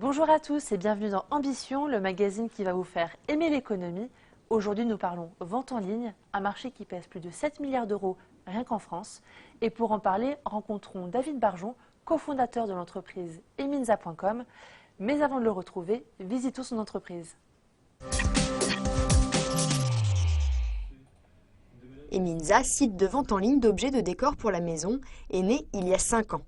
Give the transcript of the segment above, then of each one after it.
Bonjour à tous et bienvenue dans Ambition, le magazine qui va vous faire aimer l'économie. Aujourd'hui, nous parlons vente en ligne, un marché qui pèse plus de 7 milliards d'euros rien qu'en France. Et pour en parler, rencontrons David Barjon, cofondateur de l'entreprise eminza.com. Mais avant de le retrouver, visitons son entreprise. Eminza, site de vente en ligne d'objets de décor pour la maison, est né il y a 5 ans.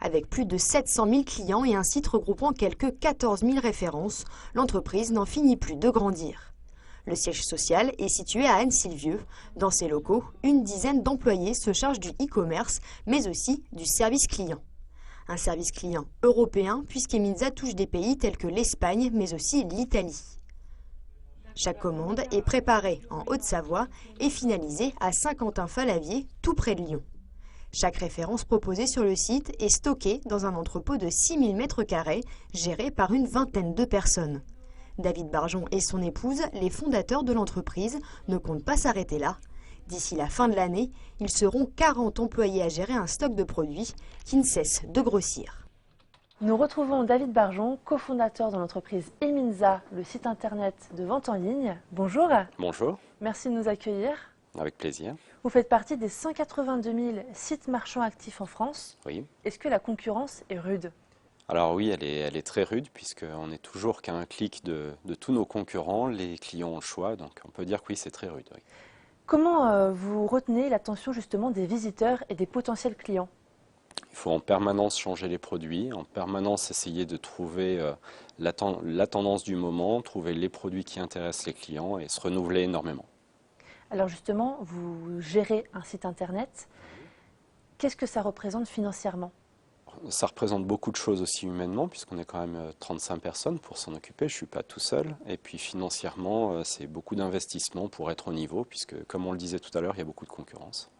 Avec plus de 700 000 clients et un site regroupant quelques 14 000 références, l'entreprise n'en finit plus de grandir. Le siège social est situé à Annecy-le-Vieux. Dans ses locaux, une dizaine d'employés se chargent du e-commerce, mais aussi du service client. Un service client européen, puisqu'Eminza touche des pays tels que l'Espagne, mais aussi l'Italie. Chaque commande est préparée en Haute-Savoie et finalisée à Saint-Quentin-Fallavier, tout près de Lyon. Chaque référence proposée sur le site est stockée dans un entrepôt de 6000 m², géré par une vingtaine de personnes. David Barjon et son épouse, les fondateurs de l'entreprise, ne comptent pas s'arrêter là. D'ici la fin de l'année, ils seront 40 employés à gérer un stock de produits qui ne cesse de grossir. Nous retrouvons David Barjon, cofondateur de l'entreprise Eminza, le site internet de vente en ligne. Bonjour. Bonjour. Merci de nous accueillir. Avec plaisir. Vous faites partie des 182 000 sites marchands actifs en France. Oui. Est-ce que la concurrence est rude ? Alors oui, elle est très rude puisqu'on n'est toujours qu'à un clic de tous nos concurrents. Les clients ont le choix, donc on peut dire que oui, c'est très rude. Oui. Comment vous retenez l'attention justement des visiteurs et des potentiels clients ? Il faut en permanence changer les produits, en permanence essayer de trouver la tendance du moment, trouver les produits qui intéressent les clients et se renouveler énormément. Alors justement, vous gérez un site internet. Qu'est-ce que ça représente financièrement ? Ça représente beaucoup de choses aussi humainement, puisqu'on est quand même 35 personnes pour s'en occuper, je ne suis pas tout seul. Et puis financièrement, c'est beaucoup d'investissement pour être au niveau, puisque comme on le disait tout à l'heure, il y a beaucoup de concurrence.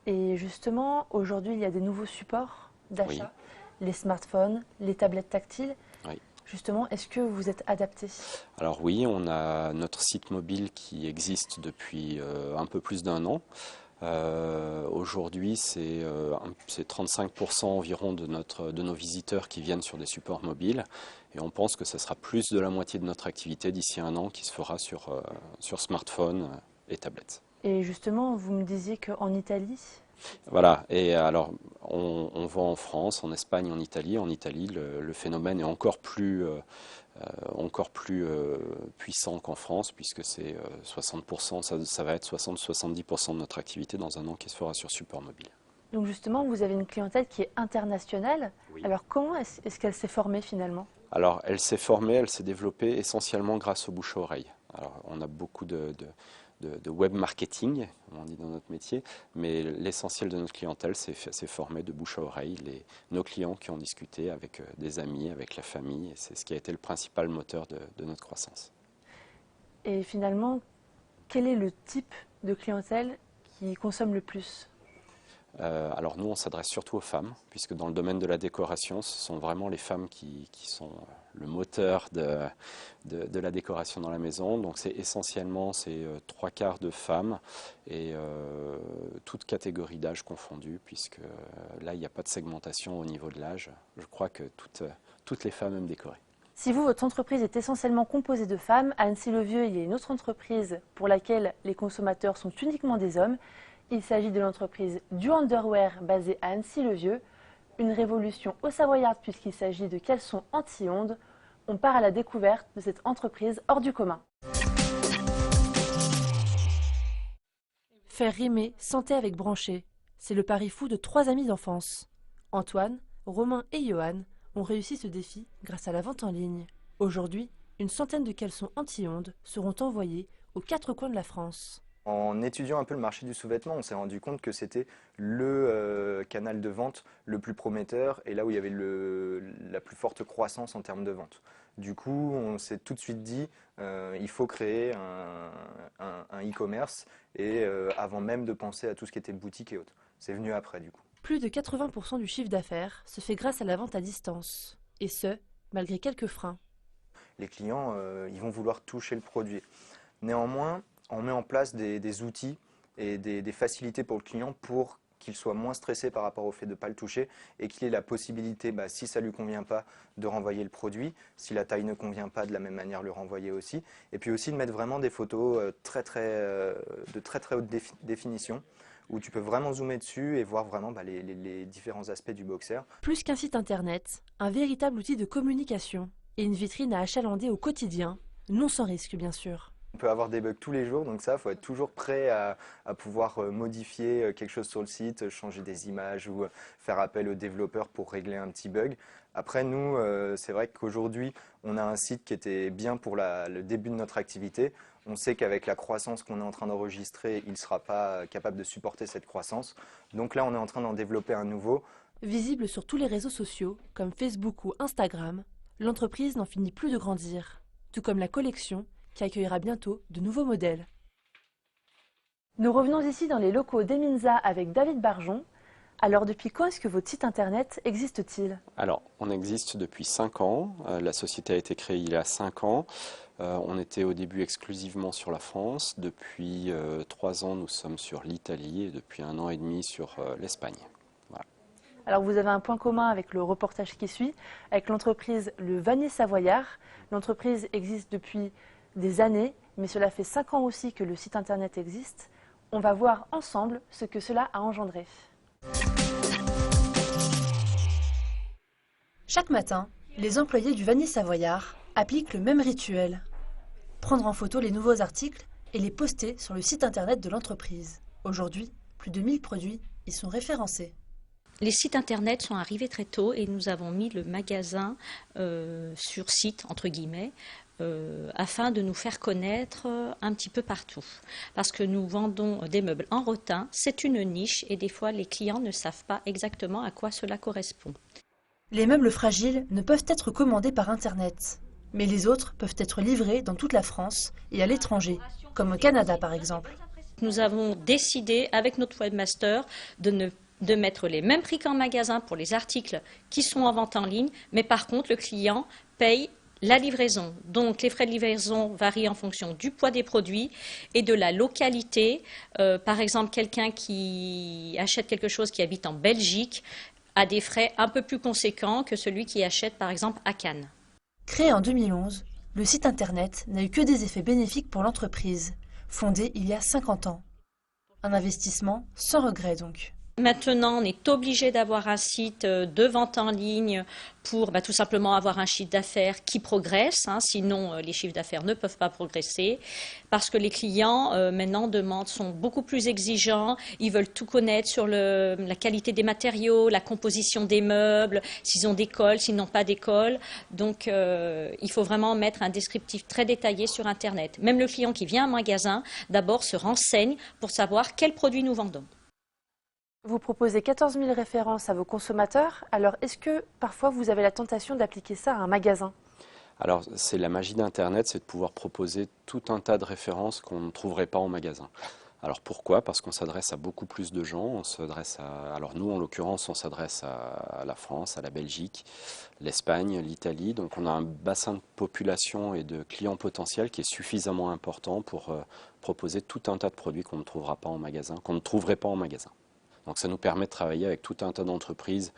Et justement, aujourd'hui, il y a des nouveaux supports d'achat, Oui. Les smartphones, les tablettes tactiles. Oui. Justement, est-ce que vous êtes adapté ? Alors oui, on a notre site mobile qui existe depuis un peu plus d'un an. Aujourd'hui, c'est 35% environ de nos visiteurs qui viennent sur des supports mobiles. Et on pense que ce sera plus de la moitié de notre activité d'ici un an qui se fera sur smartphone et tablettes. Et justement, vous me disiez qu'en Italie... Voilà, et alors on vend en France, en Espagne, en Italie. En Italie, le phénomène est encore plus puissant qu'en France, puisque c'est 60%, ça va être 60-70% de notre activité dans un an qui se fera sur support mobile. Donc justement, vous avez une clientèle qui est internationale. Oui. Alors comment est-ce qu'elle s'est formée finalement ? Alors elle s'est formée, elle s'est développée essentiellement grâce au bouche à oreille. Alors on a beaucoup de web marketing, comme on dit dans notre métier, mais l'essentiel de notre clientèle s'est formé de bouche à oreille. Nos clients qui ont discuté avec des amis, avec la famille, et c'est ce qui a été le principal moteur de notre croissance. Et finalement, quel est le type de clientèle qui consomme le plus ? Alors nous, on s'adresse surtout aux femmes, puisque dans le domaine de la décoration, ce sont vraiment les femmes qui sont le moteur de la décoration dans la maison. Donc c'est essentiellement 3/4 de femmes et toutes catégories d'âge confondues, puisque là, il n'y a pas de segmentation au niveau de l'âge. Je crois que toutes les femmes aiment décorer. Si vous, votre entreprise est essentiellement composée de femmes, à Annecy-le-Vieux, il y a une autre entreprise pour laquelle les consommateurs sont uniquement des hommes. Il s'agit de l'entreprise du Underwear basée à Annecy-le-Vieux. Une révolution au savoyarde puisqu'il s'agit de caleçons anti-ondes. On part à la découverte de cette entreprise hors du commun. Faire rimer santé avec branché, c'est le pari fou de 3 amis d'enfance. Antoine, Romain et Johan ont réussi ce défi grâce à la vente en ligne. Aujourd'hui, une centaine de caleçons anti-ondes seront envoyés aux 4 coins de la France. En étudiant un peu le marché du sous-vêtement, on s'est rendu compte que c'était le canal de vente le plus prometteur et là où il y avait la plus forte croissance en termes de vente. Du coup, on s'est tout de suite dit il faut créer un e-commerce et avant même de penser à tout ce qui était boutique et autres. C'est venu après du coup. Plus de 80% du chiffre d'affaires se fait grâce à la vente à distance, et ce, malgré quelques freins. Les clients, ils vont vouloir toucher le produit. Néanmoins, on met en place des outils et des facilités pour le client pour qu'il soit moins stressé par rapport au fait de ne pas le toucher et qu'il ait la possibilité, si ça ne lui convient pas, de renvoyer le produit, si la taille ne convient pas, de la même manière le renvoyer aussi, et puis aussi de mettre vraiment des photos de très très haute définition, où tu peux vraiment zoomer dessus et voir vraiment les différents aspects du boxer. Plus qu'un site internet, un véritable outil de communication et une vitrine à achalander au quotidien, non sans risque bien sûr. On peut avoir des bugs tous les jours, donc ça, il faut être toujours prêt à pouvoir modifier quelque chose sur le site, changer des images ou faire appel aux développeurs pour régler un petit bug. Après, nous, c'est vrai qu'aujourd'hui, on a un site qui était bien pour le début de notre activité. On sait qu'avec la croissance qu'on est en train d'enregistrer, il ne sera pas capable de supporter cette croissance. Donc là, on est en train d'en développer un nouveau. Visible sur tous les réseaux sociaux, comme Facebook ou Instagram, l'entreprise n'en finit plus de grandir, tout comme la collection qui accueillera bientôt de nouveaux modèles. Nous revenons ici dans les locaux d'Eminza avec David Barjon. Alors depuis quand est-ce que votre site internet existe-t-il? Alors, on existe depuis 5 ans. La société a été créée il y a 5 ans. On était au début exclusivement sur la France. Depuis 3 ans, nous sommes sur l'Italie et depuis 1 an et demi sur l'Espagne. Voilà. Alors vous avez un point commun avec le reportage qui suit, avec l'entreprise Le Vannier Savoyard. L'entreprise existe depuis des années, mais cela fait 5 ans aussi que le site internet existe. On va voir ensemble ce que cela a engendré. Chaque matin, les employés du Vannier Savoyard appliquent le même rituel. Prendre en photo les nouveaux articles et les poster sur le site internet de l'entreprise. Aujourd'hui, plus de 1000 produits y sont référencés. Les sites internet sont arrivés très tôt et nous avons mis le magasin sur site, entre guillemets, afin de nous faire connaître un petit peu partout. Parce que nous vendons des meubles en rotin, c'est une niche et des fois les clients ne savent pas exactement à quoi cela correspond. Les meubles fragiles ne peuvent être commandés par internet, mais les autres peuvent être livrés dans toute la France et à l'étranger, comme au Canada par exemple. Nous avons décidé avec notre webmaster de mettre les mêmes prix qu'en magasin pour les articles qui sont en vente en ligne, mais par contre le client paye la livraison. Donc les frais de livraison varient en fonction du poids des produits et de la localité. Par exemple, quelqu'un qui achète quelque chose qui habite en Belgique a des frais un peu plus conséquents que celui qui achète par exemple à Cannes. Créé en 2011, le site internet n'a eu que des effets bénéfiques pour l'entreprise, fondée il y a 50 ans. Un investissement sans regret donc. Maintenant, on est obligé d'avoir un site de vente en ligne pour tout simplement avoir un chiffre d'affaires qui progresse, sinon les chiffres d'affaires ne peuvent pas progresser, parce que les clients maintenant sont beaucoup plus exigeants, ils veulent tout connaître sur la qualité des matériaux, la composition des meubles, s'ils ont des cols, s'ils n'ont pas des cols, donc il faut vraiment mettre un descriptif très détaillé sur Internet. Même le client qui vient à un magasin, d'abord se renseigne pour savoir quels produits nous vendons. Vous proposez 14 000 références à vos consommateurs, alors est-ce que parfois vous avez la tentation d'appliquer ça à un magasin? Alors, c'est la magie d'Internet, c'est de pouvoir proposer tout un tas de références qu'on ne trouverait pas en magasin. Alors pourquoi? Parce qu'on s'adresse à beaucoup plus de gens. Alors nous, en l'occurrence, on s'adresse à la France, à la Belgique, l'Espagne, l'Italie. Donc on a un bassin de population et de clients potentiels qui est suffisamment important pour proposer tout un tas de produits qu'on ne trouvera pas en magasin, qu'on ne trouverait pas en magasin. Donc ça nous permet de travailler avec tout un tas d'entreprises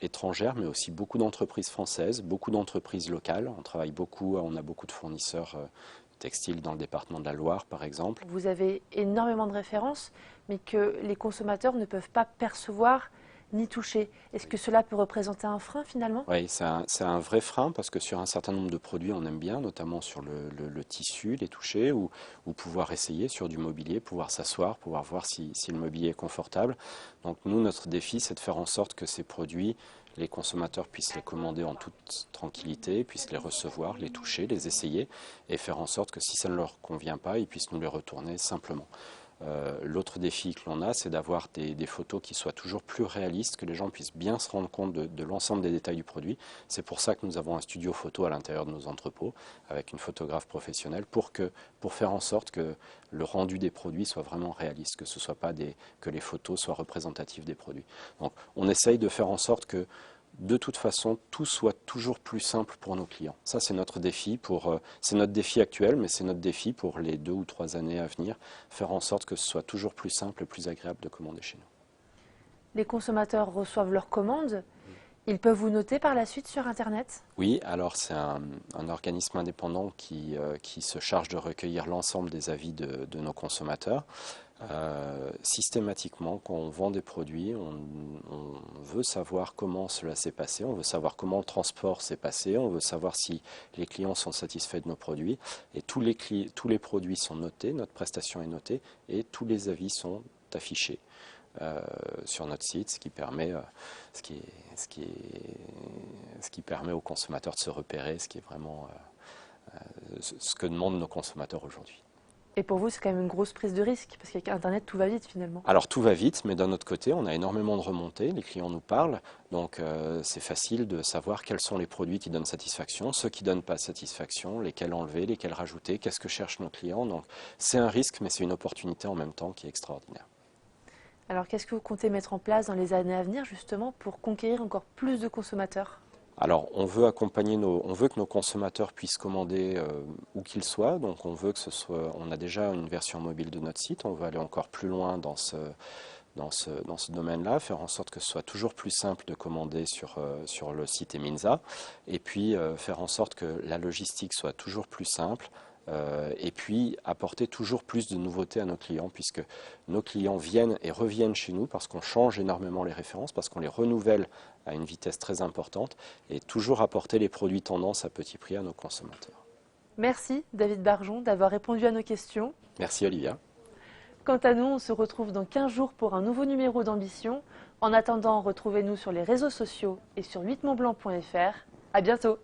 étrangères, mais aussi beaucoup d'entreprises françaises, beaucoup d'entreprises locales. On a beaucoup de fournisseurs textiles dans le département de la Loire, par exemple. Vous avez énormément de références, mais que les consommateurs ne peuvent pas percevoir ni toucher. Est-ce que cela peut représenter un frein finalement? Oui, c'est un vrai frein parce que sur un certain nombre de produits, on aime bien, notamment sur le tissu, les toucher, ou pouvoir essayer sur du mobilier, pouvoir s'asseoir, pouvoir voir si le mobilier est confortable. Donc nous, notre défi, c'est de faire en sorte que ces produits, les consommateurs puissent les commander en toute tranquillité, puissent les recevoir, les toucher, les essayer, et faire en sorte que si ça ne leur convient pas, ils puissent nous les retourner simplement. L'autre défi que l'on a, c'est d'avoir des photos qui soient toujours plus réalistes, que les gens puissent bien se rendre compte de l'ensemble des détails du produit. C'est pour ça que nous avons un studio photo à l'intérieur de nos entrepôts, avec une photographe professionnelle, pour faire en sorte que le rendu des produits soit vraiment réaliste, que les photos soient représentatives des produits. Donc on essaye de faire en sorte que de toute façon, tout soit toujours plus simple pour nos clients. Ça, c'est notre défi c'est notre défi actuel, mais c'est notre défi pour les 2 ou 3 années à venir, faire en sorte que ce soit toujours plus simple et plus agréable de commander chez nous. Les consommateurs reçoivent leurs commandes. Ils peuvent vous noter par la suite sur Internet? Oui, alors c'est un organisme indépendant qui se charge de recueillir l'ensemble des avis de nos consommateurs. Systématiquement, quand on vend des produits, on veut savoir comment cela s'est passé, on veut savoir comment le transport s'est passé, on veut savoir si les clients sont satisfaits de nos produits. Et tous les produits sont notés, notre prestation est notée et tous les avis sont affichés sur notre site, ce qui permet aux consommateurs de se repérer, ce qui est vraiment ce que demandent nos consommateurs aujourd'hui. Et pour vous, c'est quand même une grosse prise de risque, parce qu'avec Internet, tout va vite finalement. Alors tout va vite, mais d'un autre côté, on a énormément de remontées, les clients nous parlent, donc c'est facile de savoir quels sont les produits qui donnent satisfaction, ceux qui ne donnent pas satisfaction, lesquels enlever, lesquels rajouter, qu'est-ce que cherchent nos clients. Donc c'est un risque, mais c'est une opportunité en même temps qui est extraordinaire. Alors qu'est-ce que vous comptez mettre en place dans les années à venir justement pour conquérir encore plus de consommateurs? Alors, on veut que nos consommateurs puissent commander où qu'ils soient. Donc, on a déjà une version mobile de notre site. On veut aller encore plus loin dans ce domaine-là, faire en sorte que ce soit toujours plus simple de commander sur le site Eminza. Et puis, faire en sorte que la logistique soit toujours plus simple. Et puis apporter toujours plus de nouveautés à nos clients, puisque nos clients viennent et reviennent chez nous parce qu'on change énormément les références, parce qu'on les renouvelle à une vitesse très importante, et toujours apporter les produits tendance à petit prix à nos consommateurs. Merci David Barjon d'avoir répondu à nos questions. Merci Olivia. Quant à nous, on se retrouve dans 15 jours pour un nouveau numéro d'Ambition. En attendant, retrouvez-nous sur les réseaux sociaux et sur 8montblanc.fr. À bientôt.